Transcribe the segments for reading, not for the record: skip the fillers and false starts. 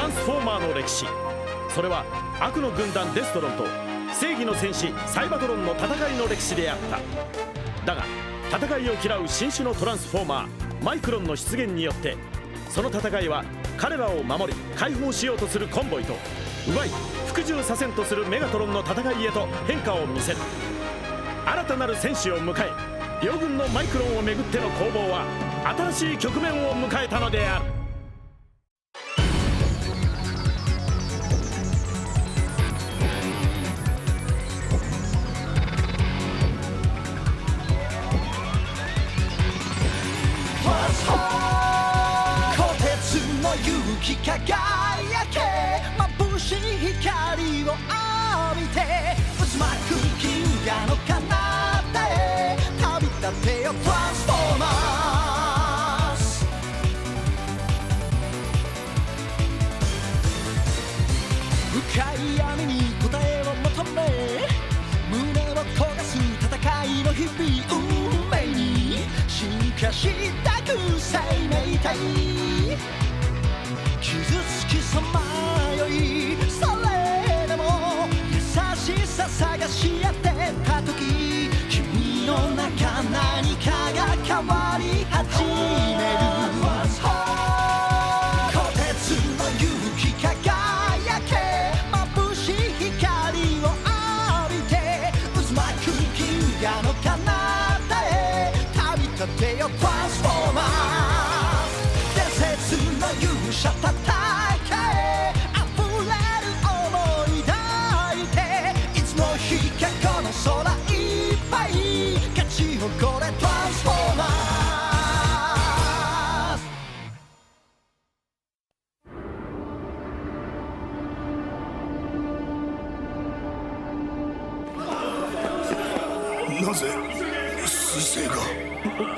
ランスフォーマーの歴史。それは悪の軍団デストロンと正義の戦士サイバトロンの戦いの歴史であった。だが戦いを嫌う新種のトランスフォーマーマイクロンの出現によって、その戦いは彼らを守り解放しようとするコンボイと奪い服従させんとするメガトロンの戦いへと変化を見せる。新たなる戦士を迎え、両軍のマイクロンをめぐっての攻防は新しい局面を迎えたのである。輝け眩しい光を浴びて渦巻く銀河の彼方へ旅立てよトランスフォーマーズ。深い闇に答えを求め胸を焦がす戦いの日々、運命に進化したく生命体傷つきさまよい、それでも優しさ探し当てた時、君の中何かが変わり始める。鋼鉄の勇気輝け眩しい光を浴びて渦巻く銀河の彼方へ旅立てよトランスフォーマーズ。伝説の勇者戦え溢れる想い抱いて、いつの日かこの空いっぱい勝ち誇れトランスフォーマーズ。なぜ彗星が？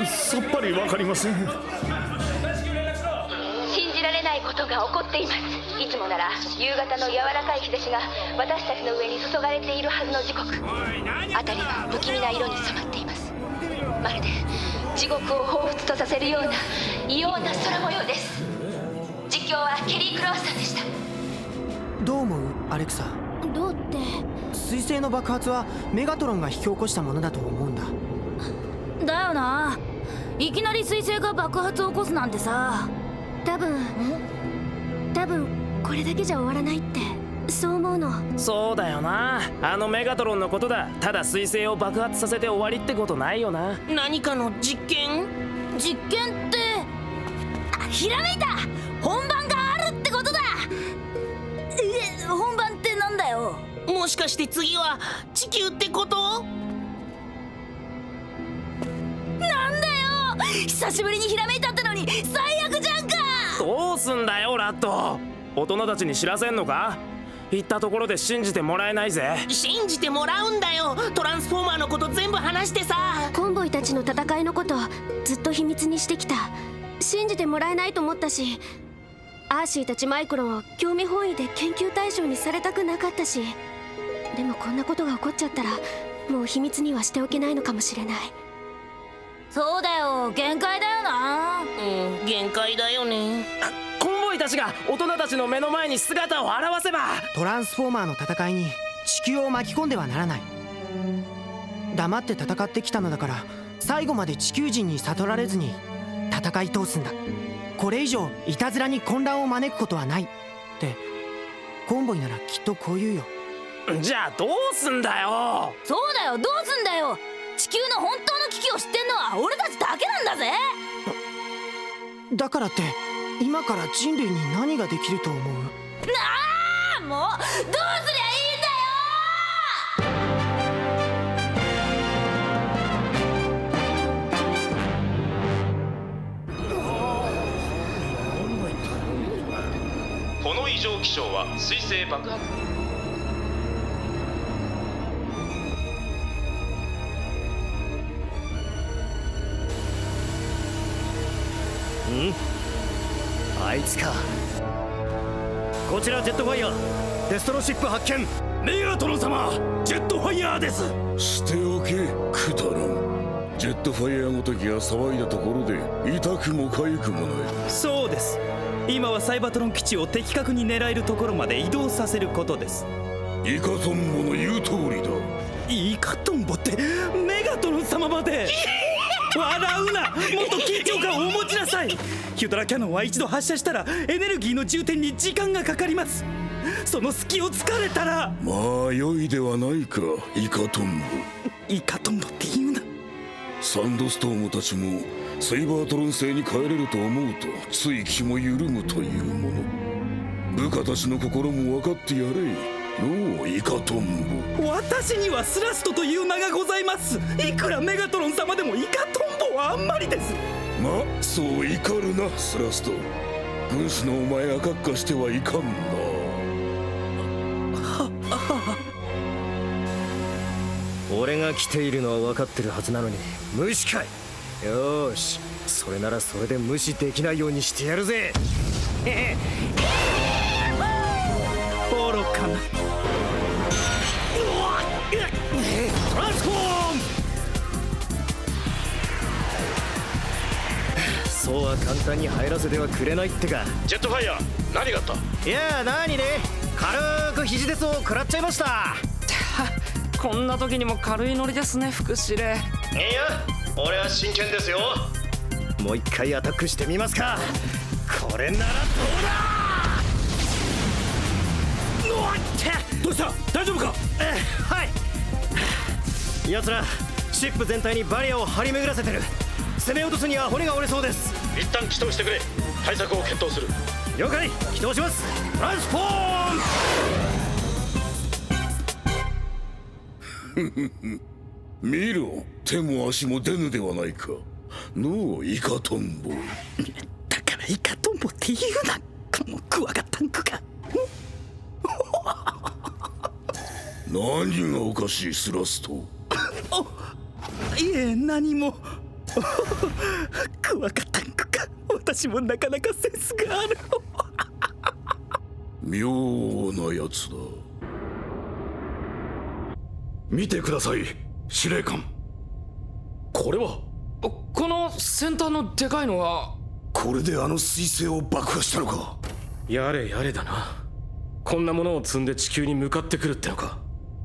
さっぱりわかりません。信じられないことが起こっています。いつもなら夕方の柔らかい日差しが私たちの上に注がれているはずの時刻、辺りは不気味な色に染まっています。まるで地獄を彷彿とさせるような異様な空模様です。実況はケリー・クロワッサンでした。どう思うアレクサ？どうって彗星の爆発はメガトロンが引き起こしたものだと思うんだ。だよな。いきなり彗星が爆発を起こすなんてさ。多分これだけじゃ終わらないってそう思うの。そうだよな、あのメガトロンのことだ。ただ彗星を爆発させて終わりってことないよな。何かの実験ってひらめいた。本番があるってことだ。本番ってなんだよ。もしかして次は地球ってこと？なんだよ、久しぶりにひらめいたってのに最悪じゃんか。どうすんだよラット。大人たちに知らせんのか？言ったところで信じてもらえないぜ。信じてもらうんだよ。トランスフォーマーのこと全部話してさ。コンボイたちの戦いのことずっと秘密にしてきた。信じてもらえないと思ったし、アーシーたちマイクロンを興味本位で研究対象にされたくなかったし、でもこんなことが起こっちゃったらもう秘密にはしておけないのかもしれない。そうだよ、限界だよな。限界だよね。コンボイたちが大人たちの目の前に姿を現せば。トランスフォーマーの戦いに地球を巻き込んではならない。黙って戦ってきたのだから、最後まで地球人に悟られずに戦い通すんだ。これ以上いたずらに混乱を招くことはないってコンボイならきっとこう言うよ。じゃあどうすんだよ。そうだよ、どうすんだよ。地球の本当の危機を知ってんのは俺たちだけなんだぜ。だからって今から人類に何ができると思う？もうどうすりゃいいんだよ。この異常気象は彗星爆発。あいつか。こちらジェットファイヤー、デストロシップ発見。メガトロン様、ジェットファイヤーです。しておけクタロン。ジェットファイヤーごときが騒いだところで痛くも痒くもない。そうです。今はサイバトロン基地を的確に狙えるところまで移動させることです。イカトンボの言う通りだ。イカトンボってメガトロン様まで笑うな。もっと緊張感をお持ちなさい。ヒュドラキャノンは一度発射したらエネルギーの充填に時間がかかります。その隙を突かれたら。まあ良いではないか、イカトンボ。イカトンボって言うな。サンドストームたちもセイバートロン星に帰れると思うとつい気も緩むというもの。部下たちの心も分かってやれのう、イカトンボ。私にはスラストという名がございます。いくらメガトロン様でもイカトンボはあんまりです。まあそう怒るなスラスト。軍師のお前赤っかしてはいかんな。俺が来ているのは分かってるはずなのに無視かい。よーし、それならそれで無視できないようにしてやるぜ。愚かな。トランスフォーム。そうは簡単に入らせてはくれないってか。ジェットファイヤー、何があった？いや何ね、軽く肘鉄を食らっちゃいました。こんな時にも軽いノリですね、副司令。いや、俺は真剣ですよ。もう一回アタックしてみますか。これならどうだ。どうした？大丈夫か？はい。奴らシップ全体にバリアを張り巡らせてる。攻め落とすには骨が折れそうです。一旦起動してくれ。対策を検討する。了解、起動します。トランスフォーム。見ろ、手も足も出ぬではないかのう、イカトンボ。だからイカトンボって言うな、このクワガタンクが。何がおかしいスラスト。いえ何も。クワガタンクか。私もなかなかセンスがある。妙なやつだ。見てください、司令官。これはこの先端のでかいのは。これであの彗星を爆破したのか。やれやれだな。こんなものを積んで地球に向かってくるってのか。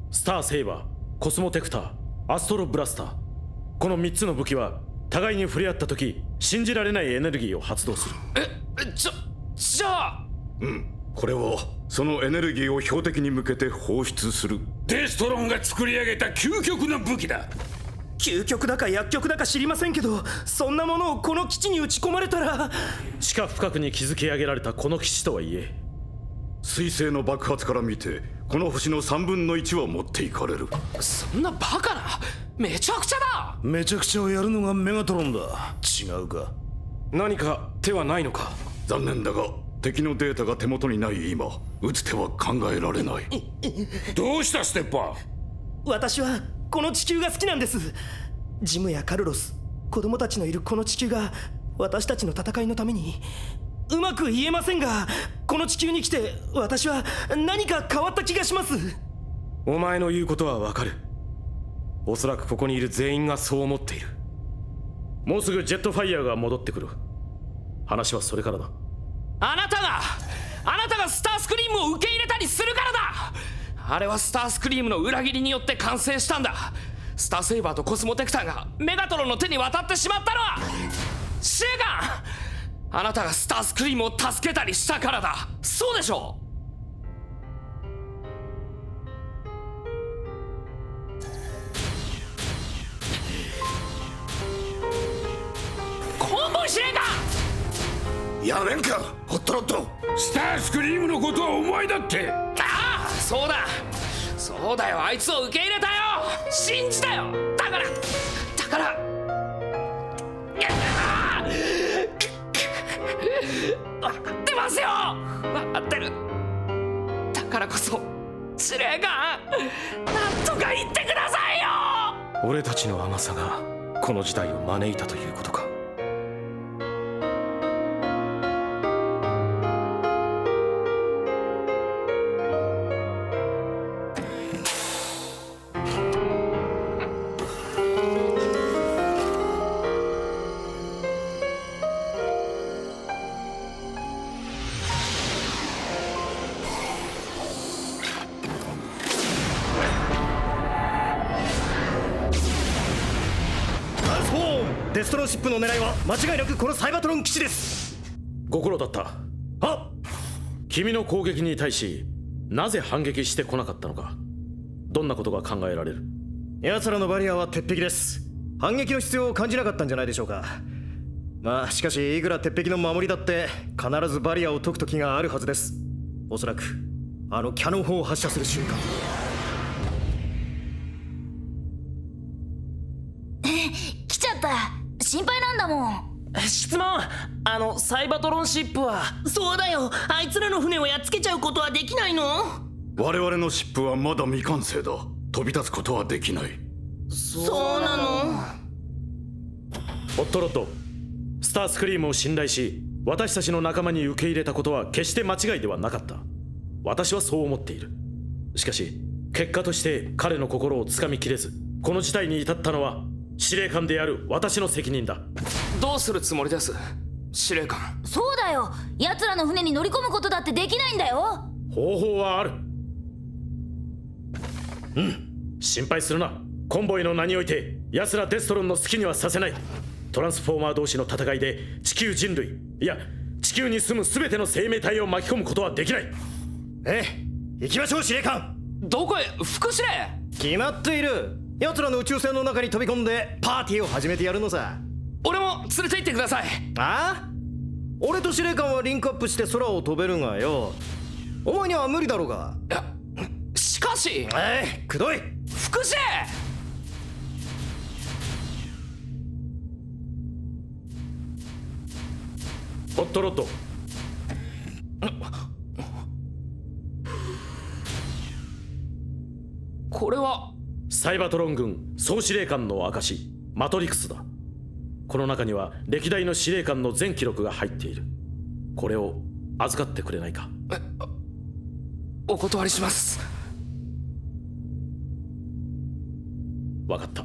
スターセイバー、コスモテクター、アストロブラスター、この3つの武器は互いに触れ合った時信じられないエネルギーを発動する。じゃあ。これはそのエネルギーを標的に向けて放出するデストロンが作り上げた究極の武器だ。究極だか薬局だか知りませんけど、そんなものをこの基地に撃ち込まれたら。地下深くに築き上げられたこの基地とはいえ、彗星の爆発から見てこの星の3分の1は持っていかれる。そんなバカな、めちゃくちゃだ。めちゃくちゃをやるのがメガトロンだ。違うか。何か手はないのか。残念だが敵のデータが手元にない今、撃つ手は考えられない。どうしたステッパー。私はこの地球が好きなんです。ジムやカルロス、子供たちのいるこの地球が私たちの戦いのために。うまく言えませんが、この地球に来て私は何か変わった気がします。お前の言うことはわかる。おそらくここにいる全員がそう思っている。もうすぐジェットファイヤーが戻ってくる。話はそれからだ。あなたがスタースクリームを受け入れたりするからだ。あれはスタースクリームの裏切りによって完成したんだ。スターセイバーとコスモテクターがメガトロンの手に渡ってしまったのは司令官、あなたがスタースクリームを助けたりしたからだ。そうでしょう。コンボイ司令官、やめんかホットロッド。スタースクリームのことはお前だって。ああ、そうだよ、あいつを受け入れたよ。信じたよ。だから分かってますよ。分かってる。だからこそ司令官、なんとか言ってくださいよ。俺たちの甘さがこの事態を招いたということか。デストロンシップの狙いは間違いなくこのサイバトロン基地です。ご苦労だった。はっ。君の攻撃に対しなぜ反撃してこなかったのか、どんなことが考えられる？奴らのバリアは鉄壁です。反撃の必要を感じなかったんじゃないでしょうか。まあしかしいくら鉄壁の守りだって必ずバリアを解く時があるはずです。おそらくあのキャノン砲を発射する瞬間。来ちゃった。心配なんだもん。質問。サイバトロンシップは。そうだよ、あいつらの船をやっつけちゃうことはできないの？我々のシップはまだ未完成だ。飛び立つことはできない。そうなの？ホットロッド、スタースクリームを信頼し私たちの仲間に受け入れたことは決して間違いではなかった。私はそう思っている。しかし結果として彼の心をつかみきれずこの事態に至ったのは司令官である私の責任だ。どうするつもりです、司令官？そうだよ、奴らの船に乗り込むことだってできないんだよ。方法はある。心配するな。コンボイの名において奴らデストロンの好きにはさせない。トランスフォーマー同士の戦いで地球人類、いや地球に住む全ての生命体を巻き込むことはできない。ええ、行きましょう司令官。どこへ？副司令？決まっている。奴らの宇宙船の中に飛び込んでパーティーを始めてやるのさ。俺も連れて行ってください。ああ？俺と司令官はリンクアップして空を飛べるがよ。お前には無理だろうが。いや、しかし。くどい。副司令！ホットロッド、これはサイバトロン軍総司令官の証マトリクスだ。この中には歴代の司令官の全記録が入っている。これを預かってくれないか？お断りします。分かった。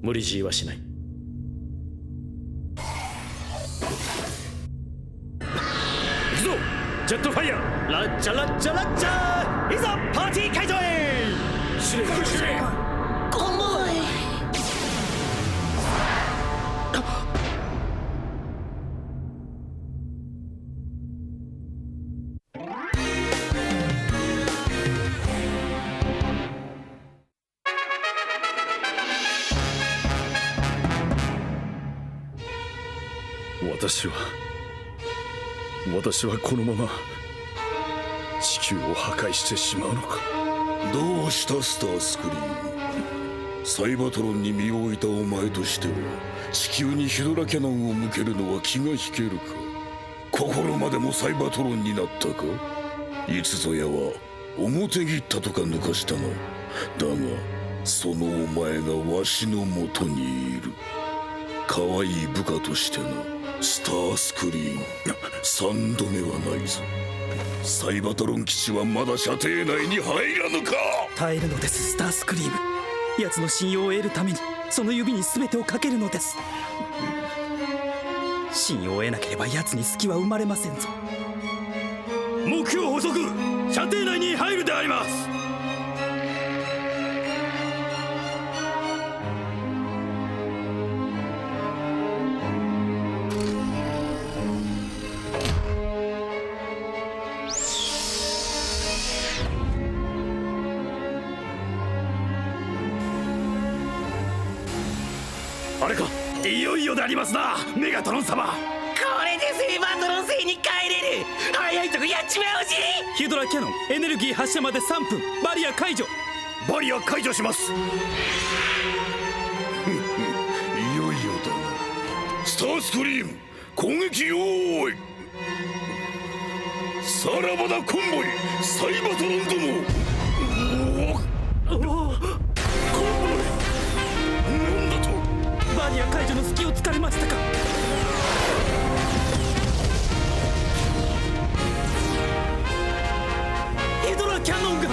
無理強いはしない。行くぞジェットファイヤー。ラッチャラッチャラッチャー、いざパーティー会場へ。司令官、司令官。コンボイ。私はこのまま地球を破壊してしまうのか。どうしたスタースクリーム。サイバトロンに身を置いたお前としては地球にヒドラキャノンを向けるのは気が引けるか。心までもサイバトロンになったか。いつぞやは表切ったとか抜かしたな。だがそのお前がわしのもとにいる。可愛い部下としてな。スタースクリーム3度目はないぞ。サイバトロン基地はまだ射程内に入らぬか。耐えるのです、スタースクリーム。奴の信用を得るためにその指に全てをかけるのです。信用を得なければ奴に隙は生まれませんぞ。目標捕捉、射程内に入るであります。あれか、いよいよでありますな、メガトロン様。これでセイバートロン星に帰れる。早いとこやっちまおうし。ヒドラキャノンエネルギー発射まで3分。バリア解除。バリア解除します。いよいよだな。スタースクリーム攻撃用意。さらばだコンボイサイバトロンども。バリア解除の隙を突かれましたか。ヒドラキャノンが。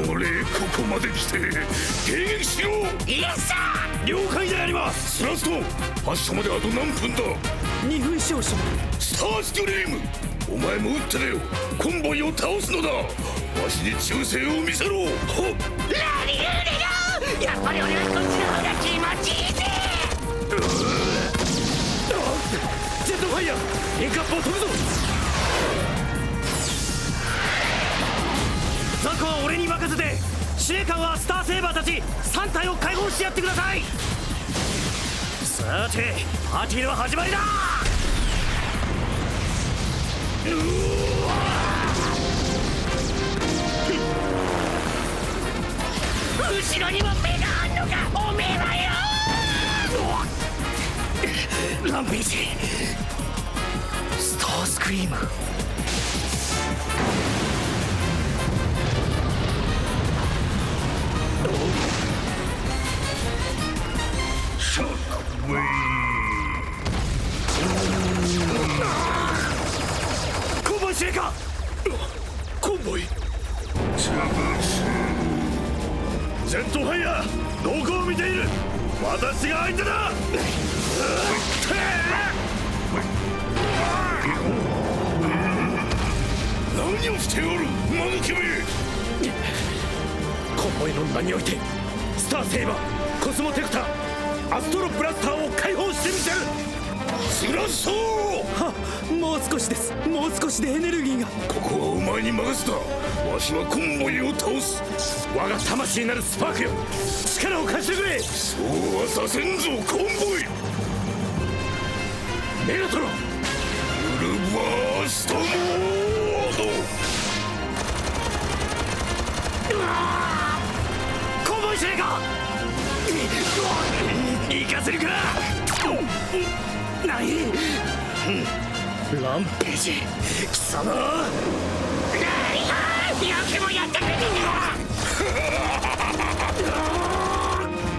おのれ、ここまで来て迎撃しろ。よっしゃ。了解であります。スラスト発射まであと何分だ。2分少々。スタースクリームお前も撃ってみろ。コンボイを倒すのだ。わしに忠誠を見せろ。やっぱり俺はこっちの方が気持ちいいぜ。ジェットファイヤー、リンクアップを飛ぶぞ。ザコは俺に任せて、司令官はスターセーバーたち3体を解放してやってください。さてパーティーの始まりだ。後ろにも目があんのかおめえはよ。ランページ、スタースクリーム。シャックウェイ。コンボイ司令官。コンボイ。ジェットファイヤー、どこを見ている。私が相手だ。何をしておる間抜けめ。コンボイの名においてスターセイバー、コスモテクター、アストロブラスターを解放してみせる。スラッソー。は、もう少しです。もう少しでエネルギーが。ここはお前に任せた。わしはコンボイを倒す。我が魂なるスパークよ、力を貸してくれ。そうはさせんぞコンボイ。メガトロン、ウルバーストモード。コンボイ司令官、行かせるか。何、ランページ、貴様。よくもやってくれた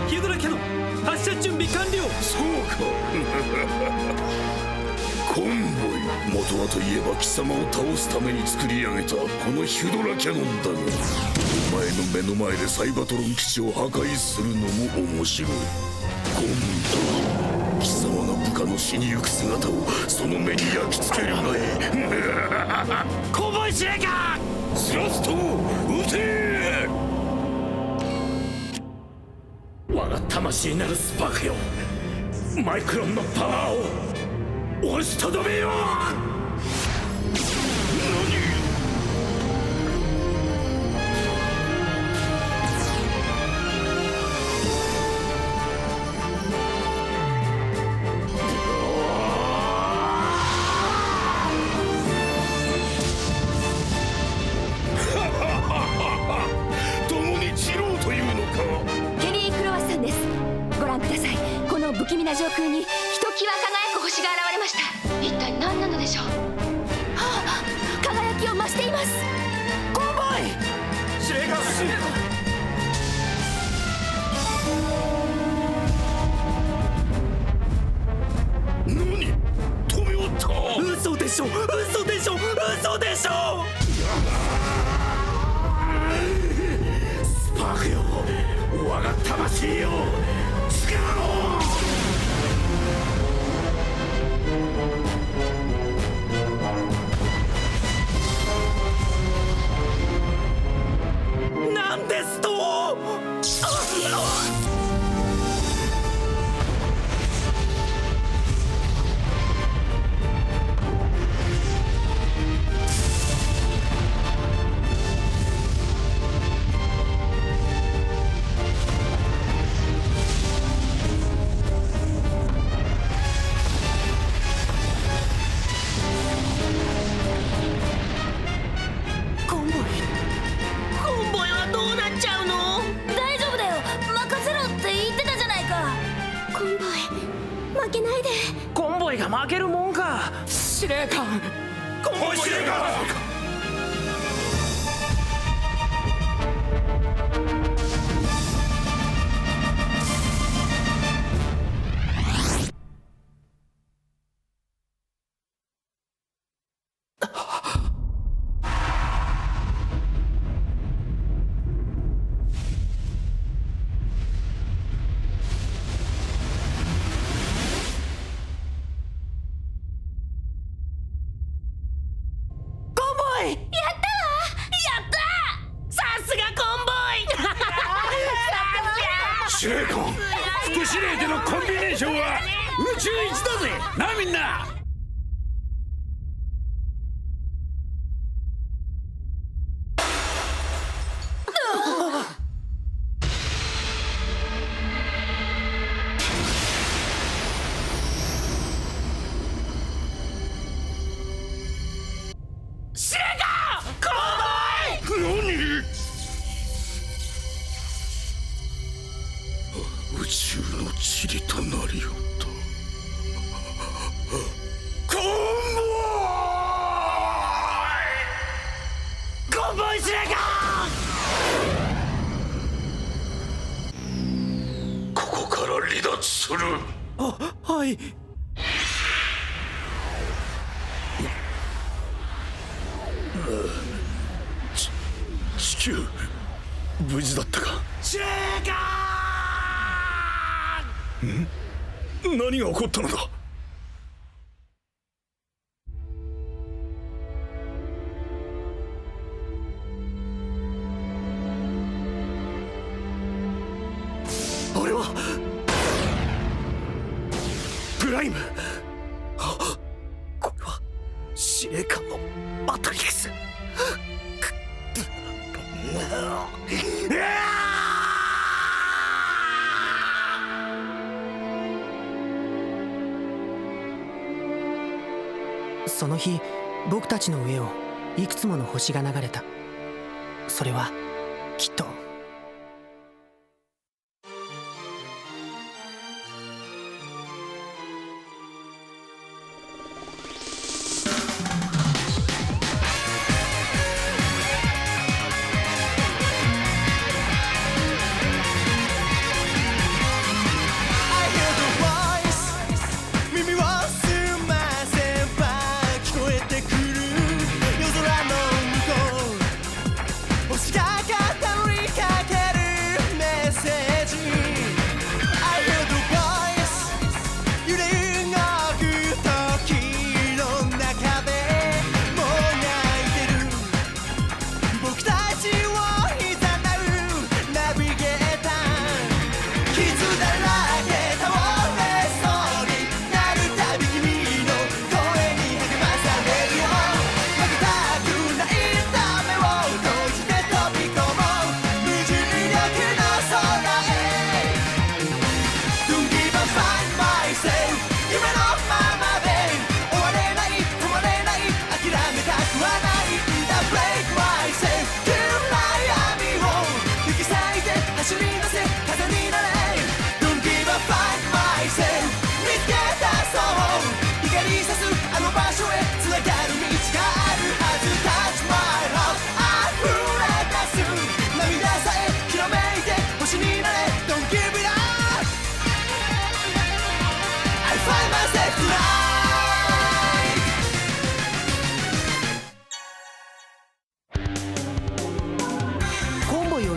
ヒドラキャノン発射準備完了。そうか。コンボイ、元はといえば貴様を倒すために作り上げたこのヒュドラキャノンだが、お前の目の前でサイバトロン基地を破壊するのも面白い。コンボイ、貴様の部下の死にゆく姿をその目に焼き付けるがいい。コンボイ司令官、スラスト撃て。我が魂なるスパークよ、マイクロンのパワーを押しとどめよう。共に散ろうというのか。ケリー・クロワッサンです。ご覧ください。この不気味な上空にひときわ輝く星が現れました。一体何なのでしょう。はあ、輝きを増しています。コンボイ司令官。何、止めおった。嘘でしょ、嘘でしょ、嘘でしょ。スパークよ、我が魂よ、力を。なんですと。コンボイ、コンボイはどうなっちゃうの。大丈夫だよ、任せろって言ってたじゃないか。コンボイ、負けないで。コンボイが負けるもんか。司令官、コンボイ司令官。司令官、副司令でのコンビネーションは宇宙一だぜな、みんな。司令官、この何？宇宙の塵となりよった。コンボイ司令官、ここから離脱する。はい。地球無事だったか。司令官、何が起こったのだ。あれはプライム。これは司令官のマトリックス。その日、僕たちの上をいくつもの星が流れた。それはきっと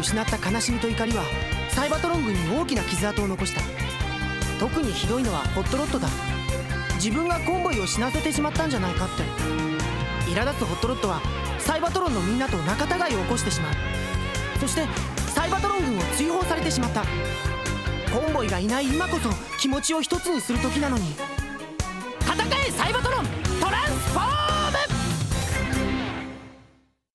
失った悲しみと怒りはサイバトロン軍に大きな傷跡を残した。特にひどいのはホットロットだ。自分がコンボイを死なせてしまったんじゃないかって。苛立つホットロットはサイバトロンのみんなと仲違いを起こしてしまう。そしてサイバトロン軍を追放されてしまった。コンボイがいない今こそ気持ちを一つにする時なのに。